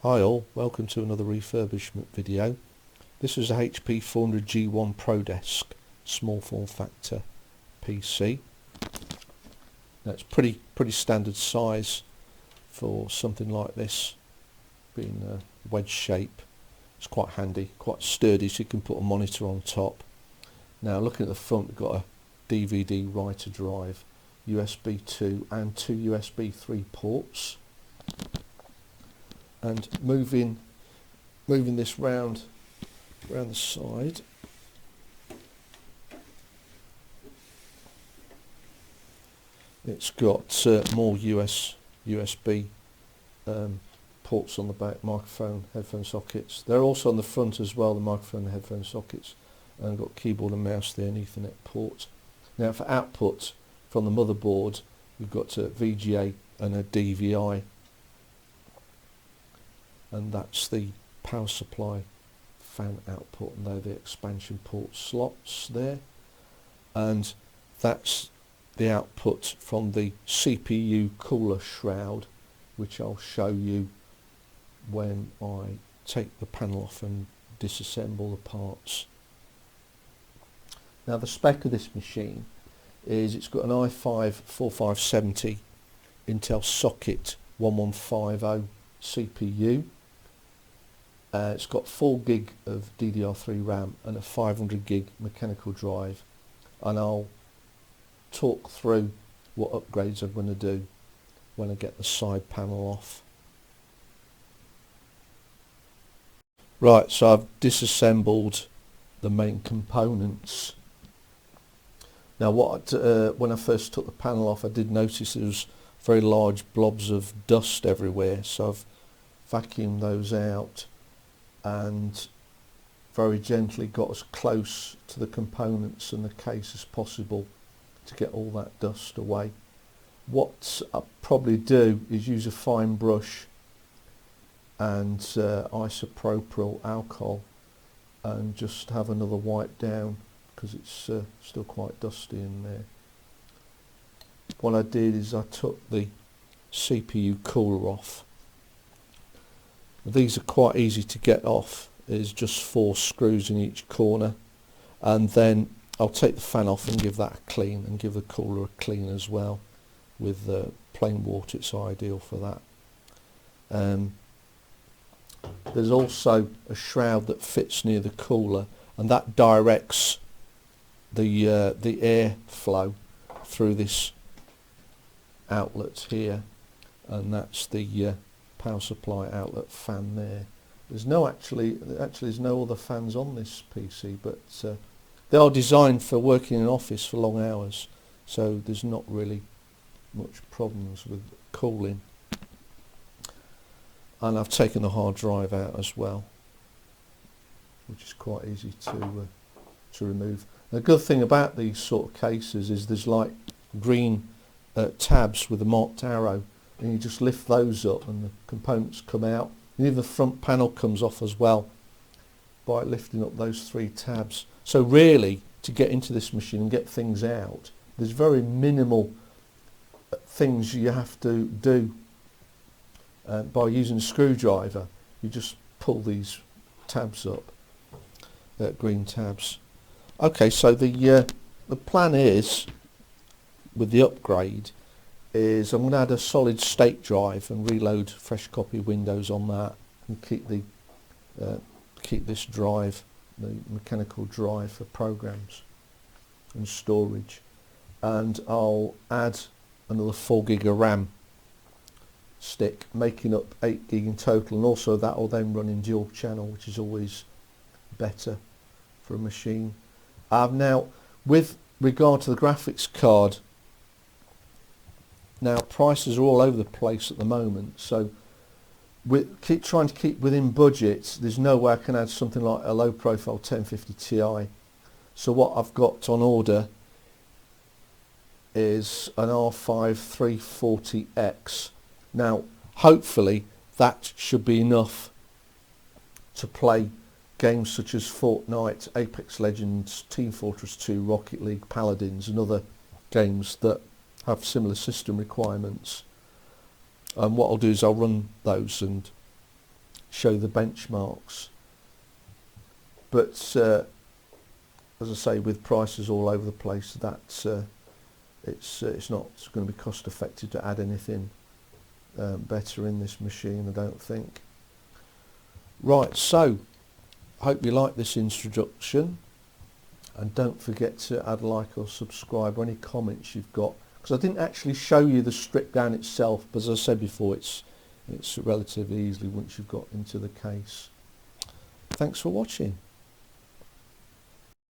Hi all, welcome to another refurbishment video. This is a HP 400G1 ProDesk small form factor PC. Now it's pretty standard size for something like this, being a wedge shape. It's quite handy, quite sturdy, so you can put a monitor on top. Now looking at the front, we've got a DVD writer drive, USB 2 and two USB 3 ports. And moving this round the side, it's got more USB ports on the back, microphone, headphone sockets. They're also on the front as well, the microphone and headphone sockets, and got keyboard and mouse there, and Ethernet port. Now for output from the motherboard, we've got a VGA and a DVI, and that's the power supply fan output, and they're the expansion port slots there, and that's the output from the CPU cooler shroud, which I'll show you when I take the panel off and disassemble the parts. Now the spec of this machine is it's got an i5-4570 Intel socket 1150 CPU. It's got 4 gig of DDR3 RAM and a 500 gig mechanical drive, and I'll talk through what upgrades I'm going to do when I get the side panel off. Right, so I've disassembled the main components. Now when I first took the panel off, I did notice there was very large blobs of dust everywhere, so I've vacuumed those out and very gently got as close to the components and the case as possible to get all that dust away. What I'll probably do is use a fine brush and isopropyl alcohol and just have another wipe down, because it's still quite dusty in there. What I did is I took the CPU cooler off. These are quite easy to get off. There's just 4 screws in each corner, and then I'll take the fan off and give that a clean, and give the cooler a clean as well with plain water. It's ideal for that. There's also a shroud that fits near the cooler, and that directs the air flow through this outlet here, and that's the power supply outlet fan there. There's there's no other fans on this PC, but they are designed for working in an office for long hours, so there's not really much problems with cooling. And I've taken the hard drive out as well, which is quite easy to remove. The good thing about these sort of cases is there's like green tabs with a marked arrow, and you just lift those up and the components come out, and even the front panel comes off as well by lifting up those 3 tabs. So really, to get into this machine and get things out, there's very minimal things you have to do. By using a screwdriver, you just pull these tabs up, green tabs. Okay, so the plan is, with the upgrade, is I'm going to add a solid state drive and reload fresh copy Windows on that, and keep this drive, the mechanical drive, for programs and storage. And I'll add another 4 gig of RAM stick, making up 8 gig in total, and also that will then run in dual channel, which is always better for a machine. Now with regard to the graphics card, now prices are all over the place at the moment, so we keep trying to keep within budget. There's no way I can add something like a low profile 1050 Ti. So what I've got on order is an R5 340X. Now hopefully that should be enough to play games such as Fortnite, Apex Legends, Team Fortress 2, Rocket League, Paladins, and other games that have similar system requirements. And what I'll do is I'll run those and show the benchmarks. But as I say, with prices all over the place, that it's not going to be cost effective to add anything better in this machine, I don't think. Right, so hope you like this introduction, and don't forget to add like or subscribe, or any comments you've got, because I didn't actually show you the strip down itself, but as I said before, it's relatively easily once you've got into the case. Thanks for watching.